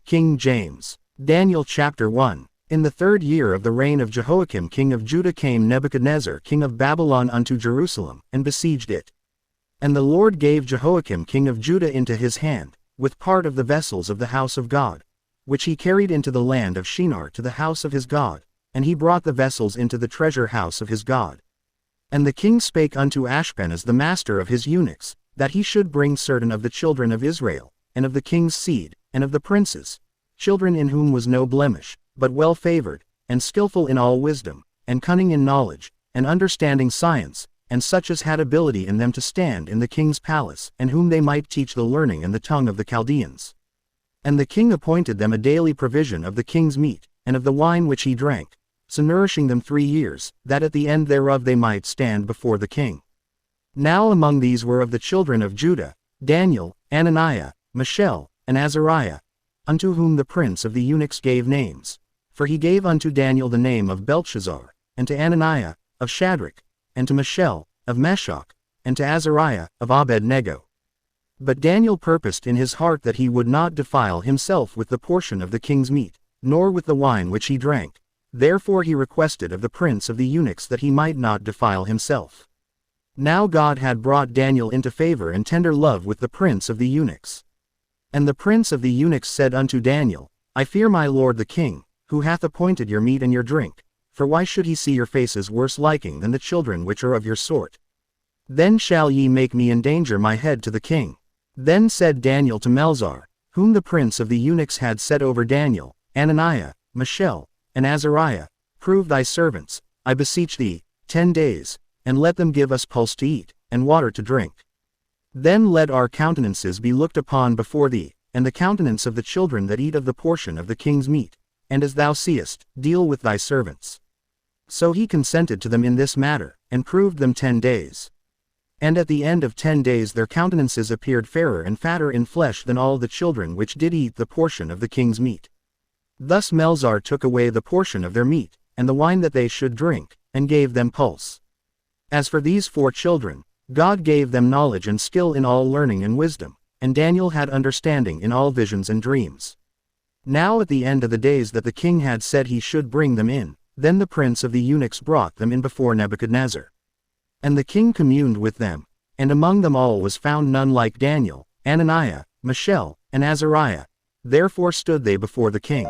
King James. Daniel chapter 1. In the 3rd year of the reign of Jehoiakim king of Judah came Nebuchadnezzar king of Babylon unto Jerusalem, and besieged it. And the Lord gave Jehoiakim king of Judah into his hand, with part of the vessels of the house of God, which he carried into the land of Shinar to the house of his God, and he brought the vessels into the treasure house of his God. And the king spake unto Ashpenaz the master of his eunuchs, that he should bring certain of the children of Israel, and of the king's seed, and of the princes, children in whom was no blemish, but well favored, and skillful in all wisdom, and cunning in knowledge, and understanding science, and such as had ability in them to stand in the king's palace, and whom they might teach the learning and the tongue of the Chaldeans. And the king appointed them a daily provision of the king's meat, and of the wine which he drank, so nourishing them 3 years, that at the end thereof they might stand before the king. Now among these were of the children of Judah, Daniel, Ananiah, Mishael, and Azariah, unto whom the prince of the eunuchs gave names. For he gave unto Daniel the name of Belteshazzar, and to Ananiah, of Shadrach, and to Mishael, of Meshach, and to Azariah, of Abednego. But Daniel purposed in his heart that he would not defile himself with the portion of the king's meat, nor with the wine which he drank. Therefore he requested of the prince of the eunuchs that he might not defile himself. Now God had brought Daniel into favor and tender love with the prince of the eunuchs. And the prince of the eunuchs said unto Daniel, I fear my lord the king, who hath appointed your meat and your drink, for why should he see your faces worse liking than the children which are of your sort? Then shall ye make me endanger my head to the king. Then said Daniel to Melzar, whom the prince of the eunuchs had set over Daniel, Ananiah, Mishael, and Azariah, prove thy servants, I beseech thee, 10 days, and let them give us pulse to eat, and water to drink. Then let our countenances be looked upon before thee, and the countenance of the children that eat of the portion of the king's meat, and as thou seest, deal with thy servants. So he consented to them in this matter, and proved them 10 days. And at the end of 10 days their countenances appeared fairer and fatter in flesh than all the children which did eat the portion of the king's meat. Thus Melzar took away the portion of their meat, and the wine that they should drink, and gave them pulse. As for these 4 children, God gave them knowledge and skill in all learning and wisdom, and Daniel had understanding in all visions and dreams. Now at the end of the days that the king had said he should bring them in, then the prince of the eunuchs brought them in before Nebuchadnezzar. And the king communed with them, and among them all was found none like Daniel, Ananiah, Mishael, and Azariah. Therefore stood they before the king.